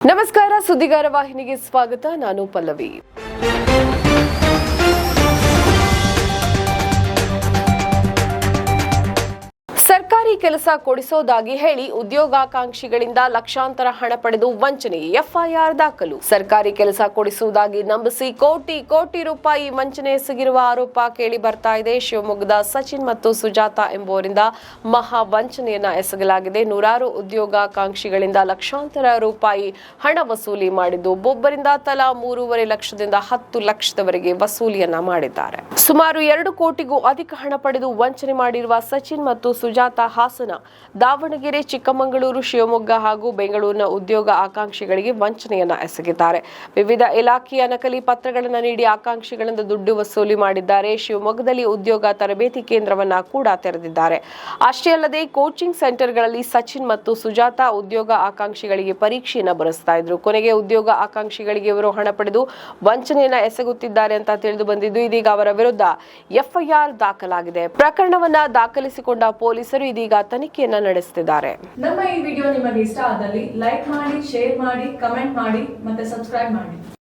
ನಮಸ್ಕಾರ, ಸುದ್ದಿಗಾರ ವಾಹಿನಿಗೆ ಸ್ವಾಗತ. ನಾನು ಪಲ್ಲವಿ. ಸರ್ಕಾರಿ ಕೆಲಸ ಕೊಡಿಸೋದಾಗಿ ಹೇಳಿ ಉದ್ಯೋಗಾಕಾಂಕ್ಷಿಗಳಿಂದ ಲಕ್ಷಾಂತರ ಹಣ ಪಡೆದು ವಂಚನೆ, ಎಫ್ಐಆರ್ ದಾಖಲು. ಸರ್ಕಾರಿ ಕೆಲಸ ಕೊಡಿಸುವುದಾಗಿ ನಂಬಿಸಿ ಕೋಟಿ ಕೋಟಿ ರೂಪಾಯಿ ವಂಚನೆ ಎಸಗಿರುವ ಆರೋಪ ಕೇಳಿ ಬರ್ತಾ ಇದೆ. ಶಿವಮೊಗ್ಗದ ಸಚಿನ್ ಮತ್ತು ಸುಜಾತ ಎಂಬುವರಿಂದ ಮಹಾ ವಂಚನೆಯನ್ನ ಎಸಗಲಾಗಿದೆ. ನೂರಾರು ಉದ್ಯೋಗಾಕಾಂಕ್ಷಿಗಳಿಂದ ಲಕ್ಷಾಂತರ ರೂಪಾಯಿ ಹಣ ವಸೂಲಿ ಮಾಡಿದ್ದು, ಒಬ್ಬೊಬ್ಬರಿಂದ ತಲಾ 3.5 ಲಕ್ಷದಿಂದ 10 ಲಕ್ಷದವರೆಗೆ ವಸೂಲಿಯನ್ನ ಮಾಡಿದ್ದಾರೆ. ಸುಮಾರು 2 ಕೋಟಿಗೂ ಅಧಿಕ ಹಣ ಪಡೆದು ವಂಚನೆ ಮಾಡಿರುವ ಸಚಿನ್ ಮತ್ತು ಸುಜಾತ ಹಾಸನ, ದಾವಣಗೆರೆ, ಚಿಕ್ಕಮಗಳೂರು, ಶಿವಮೊಗ್ಗ ಹಾಗೂ ಬೆಂಗಳೂರಿನ ಉದ್ಯೋಗ ಆಕಾಂಕ್ಷಿಗಳಿಗೆ ವಂಚನೆಯನ್ನ ಎಸಗಿದ್ದಾರೆ. ವಿವಿಧ ಇಲಾಖೆಯ ನಕಲಿ ಪತ್ರಗಳನ್ನು ನೀಡಿ ಆಕಾಂಕ್ಷಿಗಳಿಂದ ದುಡ್ಡು ವಸೂಲಿ ಮಾಡಿದ್ದಾರೆ. ಶಿವಮೊಗ್ಗದಲ್ಲಿ ಉದ್ಯೋಗ ತರಬೇತಿ ಕೇಂದ್ರವನ್ನ ಕೂಡ ತೆರೆದಿದ್ದಾರೆ. ಅಷ್ಟೇ ಅಲ್ಲದೆ ಕೋಚಿಂಗ್ ಸೆಂಟರ್ಗಳಲ್ಲಿ ಸಚಿನ್ ಮತ್ತು ಸುಜಾತ ಉದ್ಯೋಗ ಆಕಾಂಕ್ಷಿಗಳಿಗೆ ಪರೀಕ್ಷೆಯನ್ನ ಬರೆಸ್ತಾ ಇದ್ರು. ಕೊನೆಗೆ ಉದ್ಯೋಗ ಆಕಾಂಕ್ಷಿಗಳಿಗೆ ಇವರು ಹಣ ಪಡೆದು ವಂಚನೆಯನ್ನ ಎಸಗುತ್ತಿದ್ದಾರೆ ಅಂತ ತಿಳಿದು ಬಂದಿದ್ದು, ಇದೀಗ ಅವರ ವಿರುದ್ಧ ಎಫ್ಐಆರ್ ದಾಖಲಾಗಿದೆ. ಪ್ರಕರಣವನ್ನ ದಾಖಲಿಸಿಕೊಂಡ ಪೊಲೀಸರು ಇದೀಗ ತನಿಖೆಯನ್ನ ನಡೆಸುತ್ತಿದ್ದಾರೆ. ನಮ್ಮ ಈ ವಿಡಿಯೋ ನಿಮಗೆ ಇಷ್ಟ ಆದಲ್ಲಿ ಲೈಕ್ ಮಾಡಿ, ಶೇರ್ ಮಾಡಿ, ಕಮೆಂಟ್ ಮಾಡಿ ಮತ್ತೆ ಸಬ್ಸ್ಕ್ರೈಬ್ ಮಾಡಿ.